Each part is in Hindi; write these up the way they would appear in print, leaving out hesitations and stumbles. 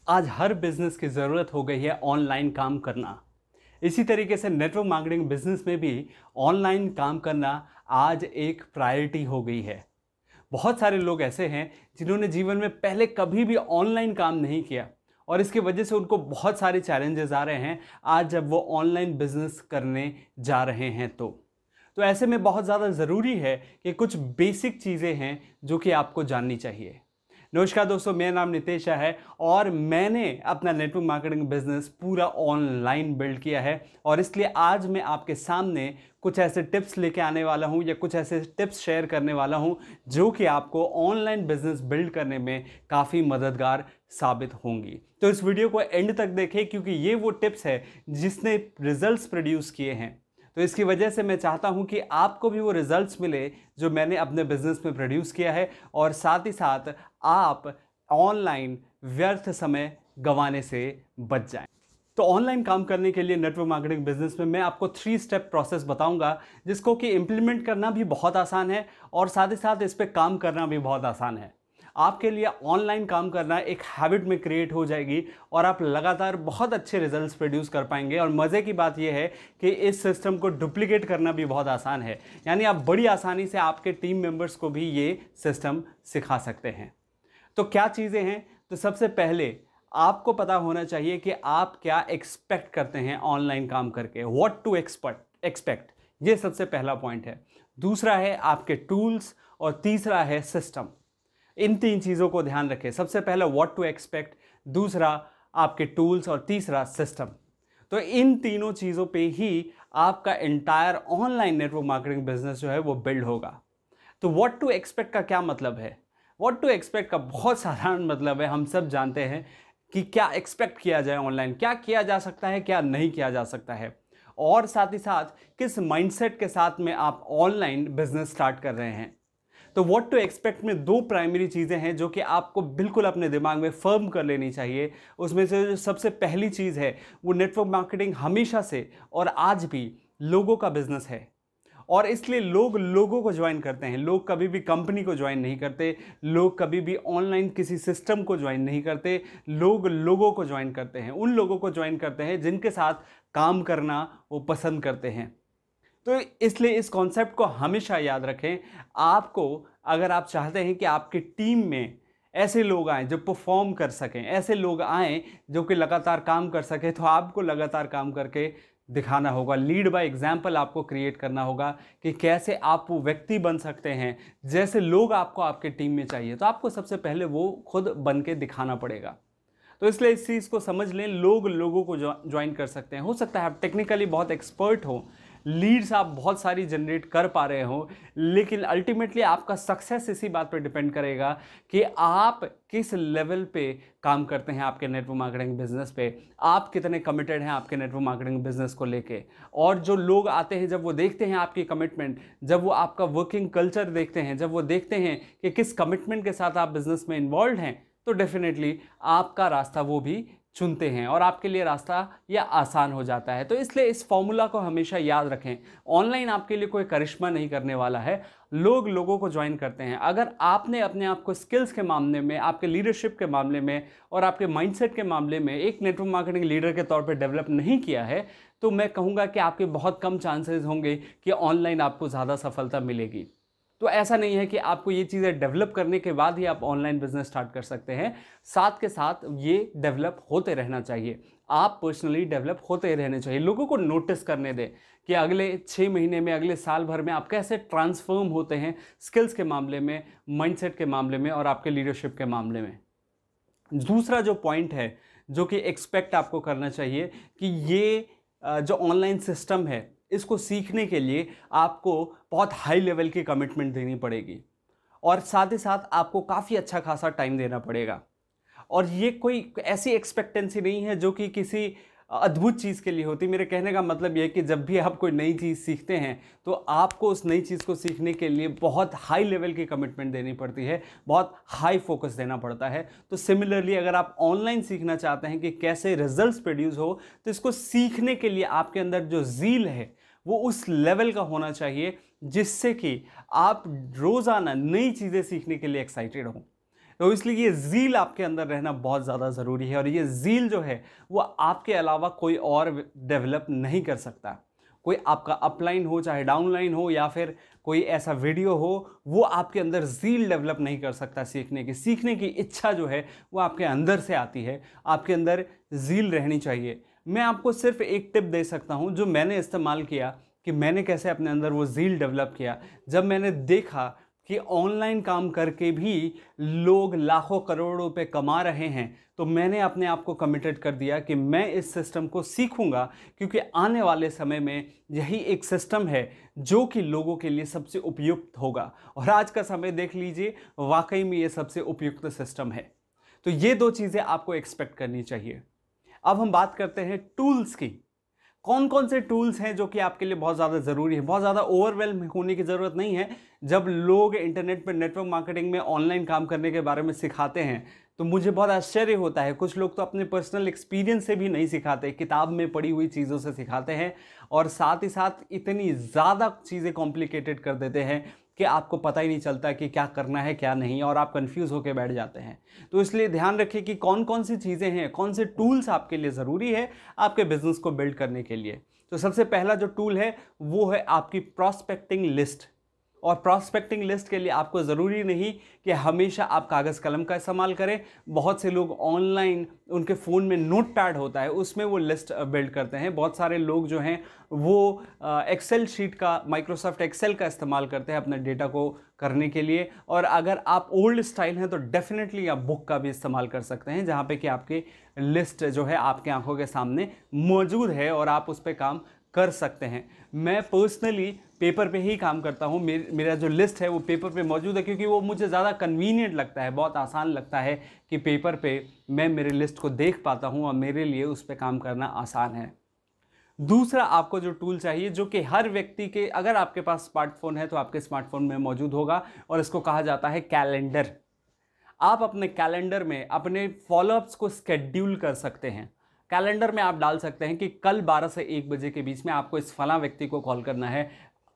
आज हर बिजनेस की ज़रूरत हो गई है ऑनलाइन काम करना। इसी तरीके से नेटवर्क मार्केटिंग बिजनेस में भी ऑनलाइन काम करना आज एक प्रायोरिटी हो गई है। बहुत सारे लोग ऐसे हैं जिन्होंने जीवन में पहले कभी भी ऑनलाइन काम नहीं किया और इसकी वजह से उनको बहुत सारे चैलेंजेस आ रहे हैं आज जब वो ऑनलाइन बिजनेस करने जा रहे हैं। तो ऐसे में बहुत ज़्यादा ज़रूरी है कि कुछ बेसिक चीज़ें हैं जो कि आपको जाननी चाहिए। नमस्कार दोस्तों, मेरा नाम नितेश है और मैंने अपना नेटवर्क मार्केटिंग बिजनेस पूरा ऑनलाइन बिल्ड किया है और इसलिए आज मैं आपके सामने कुछ ऐसे टिप्स लेके आने वाला हूं या कुछ ऐसे टिप्स शेयर करने वाला हूं जो कि आपको ऑनलाइन बिजनेस बिल्ड करने में काफ़ी मददगार साबित होंगी। तो इस वीडियो को एंड तक देखें क्योंकि ये वो टिप्स है जिसने रिजल्ट्स प्रोड्यूस किए हैं। तो इसकी वजह से मैं चाहता हूं कि आपको भी वो रिजल्ट्स मिले जो मैंने अपने बिजनेस में प्रोड्यूस किया है और साथ ही साथ आप ऑनलाइन व्यर्थ समय गंवाने से बच जाएं। तो ऑनलाइन काम करने के लिए नेटवर्क मार्केटिंग बिजनेस में मैं आपको 3 स्टेप प्रोसेस बताऊंगा जिसको कि इंप्लीमेंट करना भी बहुत आसान है और साथ ही साथ इस पर काम करना भी बहुत आसान है। आपके लिए ऑनलाइन काम करना एक हैबिट में क्रिएट हो जाएगी और आप लगातार बहुत अच्छे रिजल्ट्स प्रोड्यूस कर पाएंगे। और मज़े की बात यह है कि इस सिस्टम को डुप्लीकेट करना भी बहुत आसान है, यानी आप बड़ी आसानी से आपके टीम मेंबर्स को भी ये सिस्टम सिखा सकते हैं। तो क्या चीज़ें हैं? तो सबसे पहले आपको पता होना चाहिए कि आप क्या एक्सपेक्ट करते हैं ऑनलाइन काम करके, व्हाट टू एक्सपेक्ट, ये सबसे पहला पॉइंट है। दूसरा है आपके टूल्स और तीसरा है सिस्टम। इन 3 चीज़ों को ध्यान रखें। सबसे पहला व्हाट टू एक्सपेक्ट, दूसरा आपके टूल्स और तीसरा सिस्टम। तो इन तीनों चीज़ों पे ही आपका entire online network marketing business जो है वो बिल्ड होगा। तो व्हाट टू एक्सपेक्ट का क्या मतलब है? व्हाट टू एक्सपेक्ट का बहुत साधारण मतलब है, हम सब जानते हैं कि क्या एक्सपेक्ट किया जाए ऑनलाइन, क्या किया जा सकता है, क्या नहीं किया जा सकता है, और साथ ही साथ किस माइंडसेट के साथ में आप ऑनलाइन बिजनेस स्टार्ट कर रहे हैं। तो व्हाट टू एक्सपेक्ट में 2 प्राइमरी चीज़ें हैं जो कि आपको बिल्कुल अपने दिमाग में फर्म कर लेनी चाहिए। उसमें से जो सबसे पहली चीज़ है वो नेटवर्क मार्केटिंग हमेशा से और आज भी लोगों का बिजनेस है और इसलिए लोग लोगों को ज्वाइन करते हैं। लोग कभी भी कंपनी को ज्वाइन नहीं करते, लोग कभी भी ऑनलाइन किसी सिस्टम को ज्वाइन नहीं करते, लोग लोगों को ज्वाइन करते हैं, उन लोगों को ज्वाइन करते हैं जिनके साथ काम करना वो पसंद करते हैं। तो इसलिए इस कॉन्सेप्ट को हमेशा याद रखें। आपको, अगर आप चाहते हैं कि आपकी टीम में ऐसे लोग आएँ जो परफॉर्म कर सकें, ऐसे लोग आएँ जो कि लगातार काम कर सकें, तो आपको लगातार काम करके दिखाना होगा। लीड बाय एग्जाम्पल आपको क्रिएट करना होगा कि कैसे आप वो व्यक्ति बन सकते हैं जैसे लोग आपको आपके टीम में चाहिए। तो आपको सबसे पहले वो खुद बन के दिखाना पड़ेगा। तो इसलिए इस चीज़ को समझ लें, लोग लोगों को ज्वाइन कर सकते हैं। हो सकता है आप टेक्निकली बहुत एक्सपर्ट हो, लीड्स आप बहुत सारी जनरेट कर पा रहे हो, लेकिन अल्टीमेटली आपका सक्सेस इसी बात पर डिपेंड करेगा कि आप किस लेवल पे काम करते हैं आपके नेटवर्क मार्केटिंग बिजनेस पे, आप कितने कमिटेड हैं आपके नेटवर्क मार्केटिंग बिजनेस को लेके। और जो लोग आते हैं, जब वो देखते हैं आपकी कमिटमेंट, जब वो आपका वर्किंग कल्चर देखते हैं, जब वो देखते हैं कि किस कमिटमेंट के साथ आप बिजनेस में इन्वॉल्व हैं, तो डेफिनेटली आपका रास्ता वो भी चुनते हैं और आपके लिए रास्ता यह आसान हो जाता है। तो इसलिए इस फॉर्मूला को हमेशा याद रखें। ऑनलाइन आपके लिए कोई करिश्मा नहीं करने वाला है, लोग लोगों को ज्वाइन करते हैं। अगर आपने अपने आप को स्किल्स के मामले में, आपके लीडरशिप के मामले में और आपके माइंडसेट के मामले में एक नेटवर्क मार्केटिंग लीडर के तौर पर डेवलप नहीं किया है, तो मैं कहूँगा कि आपके बहुत कम चांसेस होंगे कि ऑनलाइन आपको ज़्यादा सफलता मिलेगी। तो ऐसा नहीं है कि आपको ये चीज़ें डेवलप करने के बाद ही आप ऑनलाइन बिजनेस स्टार्ट कर सकते हैं, साथ के साथ ये डेवलप होते रहना चाहिए। आप पर्सनली डेवलप होते रहने चाहिए, लोगों को नोटिस करने दें कि अगले 6 महीने में, अगले साल भर में आप कैसे ट्रांसफॉर्म होते हैं स्किल्स के मामले में, माइंडसेट के मामले में और आपके लीडरशिप के मामले में। दूसरा जो पॉइंट है जो कि एक्सपेक्ट आपको करना चाहिए कि ये जो ऑनलाइन सिस्टम है, इसको सीखने के लिए आपको बहुत हाई लेवल की कमिटमेंट देनी पड़ेगी और साथ ही साथ आपको काफ़ी अच्छा खासा टाइम देना पड़ेगा। और ये कोई ऐसी एक्सपेक्टेंसी नहीं है जो कि किसी अद्भुत चीज़ के लिए होती। मेरे कहने का मतलब यह है कि जब भी आप कोई नई चीज़ सीखते हैं तो आपको उस नई चीज़ को सीखने के लिए बहुत हाई लेवल की कमिटमेंट देनी पड़ती है, बहुत हाई फोकस देना पड़ता है। तो सिमिलरली अगर आप ऑनलाइन सीखना चाहते हैं कि कैसे रिजल्ट्स प्रोड्यूस हो, तो इसको सीखने के लिए आपके अंदर जो ज़ील है वो उस लेवल का होना चाहिए जिससे कि आप रोज़ाना नई चीज़ें सीखने के लिए एक्साइटेड हों। तो इसलिए ये ज़ील आपके अंदर रहना बहुत ज़्यादा ज़रूरी है, और ये ज़ील जो है वो आपके अलावा कोई और डेवलप नहीं कर सकता। कोई आपका अपलाइन हो चाहे डाउनलाइन हो या फिर कोई ऐसा वीडियो हो, वो आपके अंदर ज़ील डेवलप नहीं कर सकता सीखने की इच्छा जो है वो आपके अंदर से आती है। आपके अंदर ज़ील रहनी चाहिए। मैं आपको सिर्फ एक टिप दे सकता हूँ जो मैंने इस्तेमाल किया, कि मैंने कैसे अपने अंदर वो ज़ील डेवलप किया। जब मैंने देखा कि ऑनलाइन काम करके भी लोग लाखों करोड़ों रुपए कमा रहे हैं, तो मैंने अपने आप को कमिटेड कर दिया कि मैं इस सिस्टम को सीखूंगा, क्योंकि आने वाले समय में यही एक सिस्टम है जो कि लोगों के लिए सबसे उपयुक्त होगा। और आज का समय देख लीजिए, वाकई में ये सबसे उपयुक्त सिस्टम है। तो ये दो चीज़ें आपको एक्सपेक्ट करनी चाहिए। अब हम बात करते हैं टूल्स की। कौन कौन से टूल्स हैं जो कि आपके लिए बहुत ज़्यादा ज़रूरी है। बहुत ज़्यादा ओवरवेल्म होने की ज़रूरत नहीं है। जब लोग इंटरनेट पर नेटवर्क मार्केटिंग में ऑनलाइन काम करने के बारे में सिखाते हैं तो मुझे बहुत आश्चर्य होता है। कुछ लोग तो अपने पर्सनल एक्सपीरियंस से भी नहीं सिखाते, किताब में पढ़ी हुई चीज़ों से सिखाते हैं, और साथ ही साथ इतनी ज़्यादा चीज़ें कॉम्प्लिकेटेड कर देते हैं कि आपको पता ही नहीं चलता कि क्या करना है क्या नहीं, और आप कंफ्यूज होकर बैठ जाते हैं। तो इसलिए ध्यान रखिए कि कौन कौन सी चीज़ें हैं, कौन से टूल्स आपके लिए ज़रूरी है आपके बिजनेस को बिल्ड करने के लिए। तो सबसे पहला जो टूल है वो है आपकी प्रॉस्पेक्टिंग लिस्ट। और प्रॉस्पेक्टिंग लिस्ट के लिए आपको ज़रूरी नहीं कि हमेशा आप कागज़ कलम का इस्तेमाल करें। बहुत से लोग ऑनलाइन उनके फ़ोन में नोट पैड होता है, उसमें वो लिस्ट बिल्ड करते हैं। बहुत सारे लोग जो हैं वो एक्सेल शीट का, माइक्रोसॉफ्ट एक्सेल का इस्तेमाल करते हैं अपने डेटा को करने के लिए। और अगर आप ओल्ड स्टाइल हैं तो डेफिनेटली आप बुक का भी इस्तेमाल कर सकते हैं, जहाँ पे कि आपकी लिस्ट जो है आपके आंखों के सामने मौजूद है और आप उस पर काम कर सकते हैं। मैं पर्सनली पेपर पे ही काम करता हूँ। मेरा जो लिस्ट है वो पेपर पे मौजूद है, क्योंकि वो मुझे ज़्यादा कन्वीनियंट लगता है, बहुत आसान लगता है कि पेपर पे मैं मेरे लिस्ट को देख पाता हूँ और मेरे लिए उस पर काम करना आसान है। दूसरा आपको जो टूल चाहिए, जो कि हर व्यक्ति के, अगर आपके पास स्मार्टफोन है तो आपके स्मार्टफोन में मौजूद होगा, और इसको कहा जाता है कैलेंडर। आप अपने कैलेंडर में अपने फॉलोअप्स को स्केड्यूल कर सकते हैं। कैलेंडर में आप डाल सकते हैं कि कल 12 से 1 बजे के बीच में आपको इस फला व्यक्ति को कॉल करना है,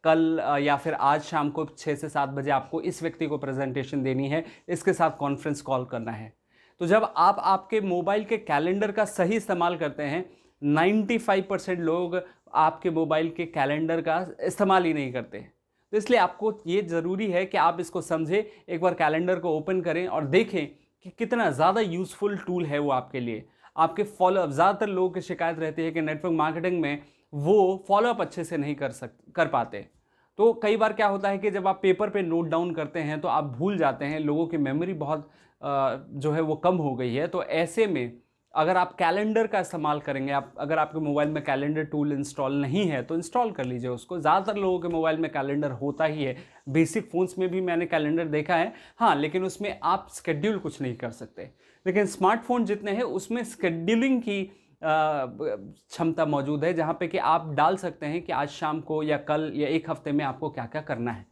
कल या फिर आज शाम को 6 से 7 बजे आपको इस व्यक्ति को प्रेजेंटेशन देनी है, इसके साथ कॉन्फ्रेंस कॉल करना है। तो जब आप आपके मोबाइल के कैलेंडर का सही इस्तेमाल करते हैं, 95% लोग आपके मोबाइल के कैलेंडर का इस्तेमाल ही नहीं करते। तो इसलिए आपको ये ज़रूरी है कि आप इसको समझें, एक बार कैलेंडर को ओपन करें और देखें कि कितना ज़्यादा यूज़फुल टूल है वो आपके लिए। आपके फॉलोअप, ज़्यादातर लोगों की शिकायत रहती है कि नेटवर्क मार्केटिंग में वो फॉलोअप अच्छे से नहीं कर पाते। तो कई बार क्या होता है कि जब आप पेपर पे नोट डाउन करते हैं तो आप भूल जाते हैं, लोगों की मेमोरी बहुत जो है वो कम हो गई है। तो ऐसे में अगर आप कैलेंडर का इस्तेमाल करेंगे, अगर आपके मोबाइल में कैलेंडर टूल इंस्टॉल नहीं है तो इंस्टॉल कर लीजिए उसको। ज़्यादातर लोगों के मोबाइल में कैलेंडर होता ही है, बेसिक फ़ोन्स में भी मैंने कैलेंडर देखा है, हाँ, लेकिन उसमें आप स्केड्यूल कुछ नहीं कर सकते। लेकिन स्मार्टफोन जितने हैं उसमें स्केड्यूलिंग की क्षमता मौजूद है, जहाँ पे कि आप डाल सकते हैं कि आज शाम को या कल या एक हफ्ते में आपको क्या क्या करना है।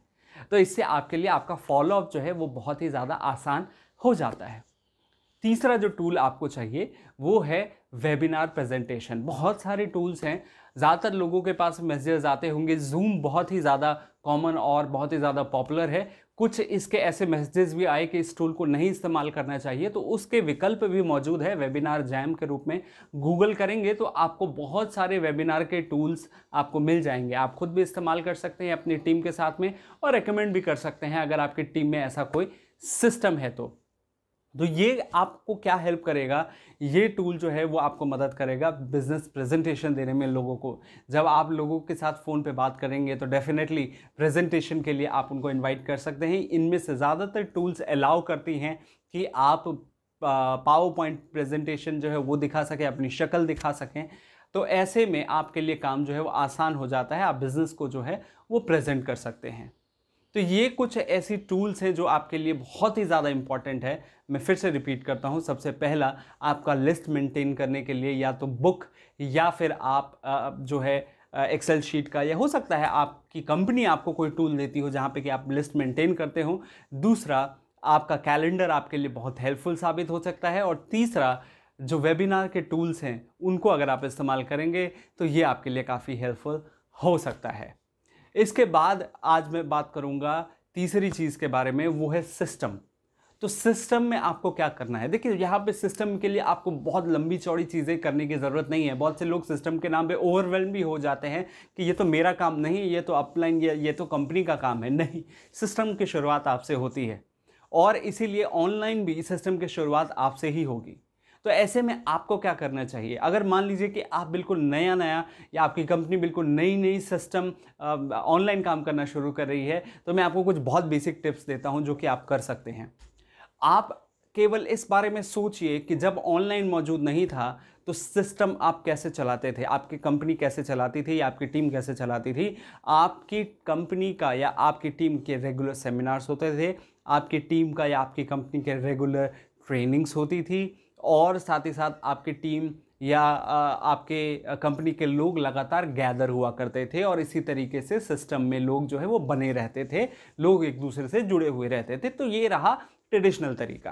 तो इससे आपके लिए आपका फॉलोअप जो है वो बहुत ही ज़्यादा आसान हो जाता है। तीसरा जो टूल आपको चाहिए वो है वेबिनार प्रेजेंटेशन। बहुत सारे टूल्स हैं, ज़्यादातर लोगों के पास मैसेजेस आते होंगे। जूम बहुत ही ज़्यादा कॉमन और बहुत ही ज़्यादा पॉपुलर है। कुछ इसके ऐसे मैसेजेस भी आए कि इस टूल को नहीं इस्तेमाल करना चाहिए, तो उसके विकल्प भी मौजूद है वेबिनार जैम के रूप में। गूगल करेंगे तो आपको बहुत सारे वेबिनार के टूल्स आपको मिल जाएंगे। आप खुद भी इस्तेमाल कर सकते हैं अपनी टीम के साथ में, और रेकमेंड भी कर सकते हैं अगर आपकी टीम में ऐसा कोई सिस्टम है तो ये आपको क्या हेल्प करेगा, ये टूल जो है वो आपको मदद करेगा बिजनेस प्रेजेंटेशन देने में लोगों को। जब आप लोगों के साथ फ़ोन पे बात करेंगे तो डेफिनेटली प्रेजेंटेशन के लिए आप उनको इनवाइट कर सकते हैं। इनमें से ज़्यादातर टूल्स अलाउ करती हैं कि आप पावर पॉइंट प्रेजेंटेशन जो है वो दिखा सकें, अपनी शक्ल दिखा सकें। तो ऐसे में आपके लिए काम जो है वो आसान हो जाता है, आप बिज़नेस को जो है वो प्रेजेंट कर सकते हैं। तो ये कुछ ऐसी टूल्स हैं जो आपके लिए बहुत ही ज़्यादा इंपॉर्टेंट है। मैं फिर से रिपीट करता हूँ, सबसे पहला आपका लिस्ट मेंटेन करने के लिए या तो बुक या फिर आप जो है एक्सेल शीट का, या हो सकता है आपकी कंपनी आपको कोई टूल देती हो जहाँ पे कि आप लिस्ट मेंटेन करते हो। दूसरा, आपका कैलेंडर आपके लिए बहुत हेल्पफुल साबित हो सकता है। और तीसरा, जो वेबिनार के टूल्स हैं उनको अगर आप इस्तेमाल करेंगे तो ये आपके लिए काफ़ी हेल्पफुल हो सकता है। इसके बाद आज मैं बात करूंगा तीसरी चीज़ के बारे में, वो है सिस्टम। तो तो सिस्टम में आपको क्या करना है, देखिए यहाँ पे सिस्टम के लिए आपको बहुत लंबी चौड़ी चीज़ें करने की ज़रूरत नहीं है। बहुत से लोग सिस्टम के नाम पे ओवरवेल्म भी हो जाते हैं कि ये तो मेरा काम नहीं, ये तो अपलाइन, ये तो कंपनी का काम है। नहीं, सिस्टम की शुरुआत आपसे होती है और इसीलिए ऑनलाइन भी सिस्टम की शुरुआत आपसे ही होगी। तो ऐसे में आपको क्या करना चाहिए, अगर मान लीजिए कि आप बिल्कुल नया या आपकी कंपनी बिल्कुल नई सिस्टम ऑनलाइन काम करना शुरू कर रही है, तो मैं आपको कुछ बहुत बेसिक टिप्स देता हूं जो कि आप कर सकते हैं। आप केवल इस बारे में सोचिए कि जब ऑनलाइन मौजूद नहीं था तो सिस्टम आप कैसे चलाते थे, आपकी कंपनी कैसे चलाती थी या आपकी टीम कैसे चलाती थी। आपकी कंपनी का या आपकी टीम के रेगुलर सेमिनार्स होते थे, आपकी टीम का या आपकी कंपनी के रेगुलर ट्रेनिंग्स होती थी, और साथ ही साथ आपकी टीम या आपके कंपनी के लोग लगातार गैदर हुआ करते थे और इसी तरीके से सिस्टम में लोग जो है वो बने रहते थे, लोग एक दूसरे से जुड़े हुए रहते थे। तो ये रहा ट्रेडिशनल तरीका।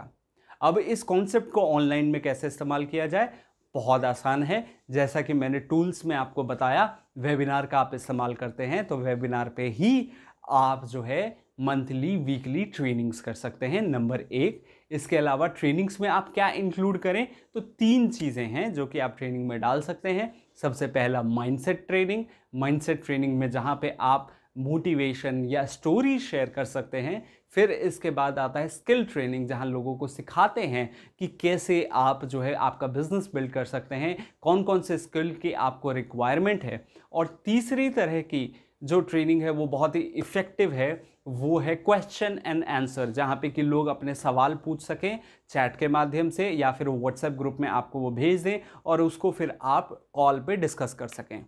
अब इस कॉन्सेप्ट को ऑनलाइन में कैसे इस्तेमाल किया जाए, बहुत आसान है। जैसा कि मैंने टूल्स में आपको बताया, वेबिनार का आप इस्तेमाल करते हैं तो वेबिनार पे ही आप जो है मंथली वीकली ट्रेनिंग्स कर सकते हैं, नंबर 1। इसके अलावा ट्रेनिंग्स में आप क्या इंक्लूड करें, तो 3 चीज़ें हैं जो कि आप ट्रेनिंग में डाल सकते हैं। सबसे पहला माइंडसेट ट्रेनिंग। माइंडसेट ट्रेनिंग में जहाँ पे आप मोटिवेशन या स्टोरी शेयर कर सकते हैं। फिर इसके बाद आता है स्किल ट्रेनिंग, जहां लोगों को सिखाते हैं कि कैसे आप जो है आपका बिजनेस बिल्ड कर सकते हैं, कौन कौन से स्किल की आपको रिक्वायरमेंट है। और तीसरी तरह की जो ट्रेनिंग है वो बहुत ही इफ़ेक्टिव है, वो है क्वेश्चन एंड आंसर, जहाँ पे कि लोग अपने सवाल पूछ सकें चैट के माध्यम से या फिर व्हाट्सएप ग्रुप में आपको वो भेज दें और उसको फिर आप कॉल पे डिस्कस कर सकें।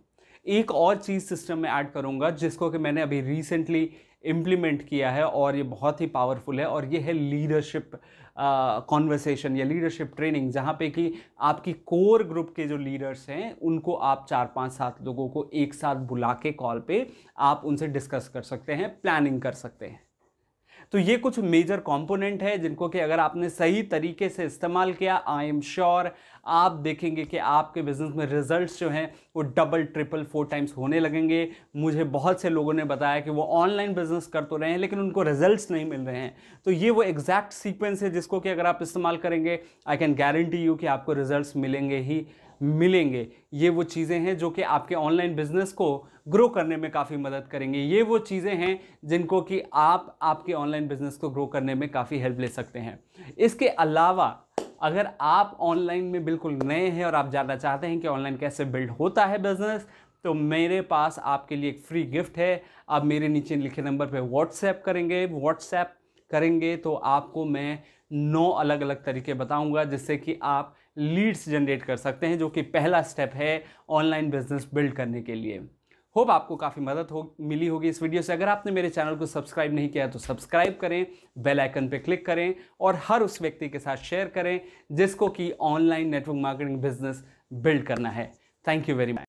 एक और चीज़ सिस्टम में ऐड करूँगा जिसको कि मैंने अभी रिसेंटली इम्प्लीमेंट किया है और ये बहुत ही पावरफुल है, और ये है लीडरशिप कॉन्वर्सेशन या लीडरशिप ट्रेनिंग, जहाँ पे कि आपकी कोर ग्रुप के जो लीडर्स हैं उनको आप 4, 5, 7 लोगों को एक साथ बुला के कॉल पे आप उनसे डिस्कस कर सकते हैं, प्लानिंग कर सकते हैं। तो ये कुछ मेजर कंपोनेंट है जिनको कि अगर आपने सही तरीके से इस्तेमाल किया, आई एम श्योर आप देखेंगे कि आपके बिजनेस में रिजल्ट्स जो हैं वो डबल, ट्रिपल, 4 टाइम्स होने लगेंगे। मुझे बहुत से लोगों ने बताया कि वो ऑनलाइन बिजनेस कर तो रहे हैं लेकिन उनको रिजल्ट्स नहीं मिल रहे हैं। तो ये वो एग्जैक्ट सीक्वेंस है जिसको कि अगर आप इस्तेमाल करेंगे, आई कैन गारंटी यू कि आपको रिजल्ट्स मिलेंगे ही मिलेंगे। ये वो चीज़ें हैं जो कि आपके ऑनलाइन बिजनेस को ग्रो करने में काफ़ी मदद करेंगे। ये वो चीज़ें हैं जिनको कि आप आपके ऑनलाइन बिजनेस को ग्रो करने में काफ़ी हेल्प ले सकते हैं। इसके अलावा अगर आप ऑनलाइन में बिल्कुल नए हैं और आप जानना चाहते हैं कि ऑनलाइन कैसे बिल्ड होता है बिजनेस, तो मेरे पास आपके लिए एक फ्री गिफ्ट है। आप मेरे नीचे लिखे नंबर पे व्हाट्सएप करेंगे तो आपको मैं 9 अलग अलग तरीके बताऊंगा जिससे कि आप लीड्स जनरेट कर सकते हैं, जो कि पहला स्टेप है ऑनलाइन बिजनेस बिल्ड करने के लिए। होप आपको काफ़ी मदद मिली होगी इस वीडियो से। अगर आपने मेरे चैनल को सब्सक्राइब नहीं किया तो सब्सक्राइब करें, बेल आइकन पे क्लिक करें और हर उस व्यक्ति के साथ शेयर करें जिसको कि online network marketing business build करना है। Thank you very much.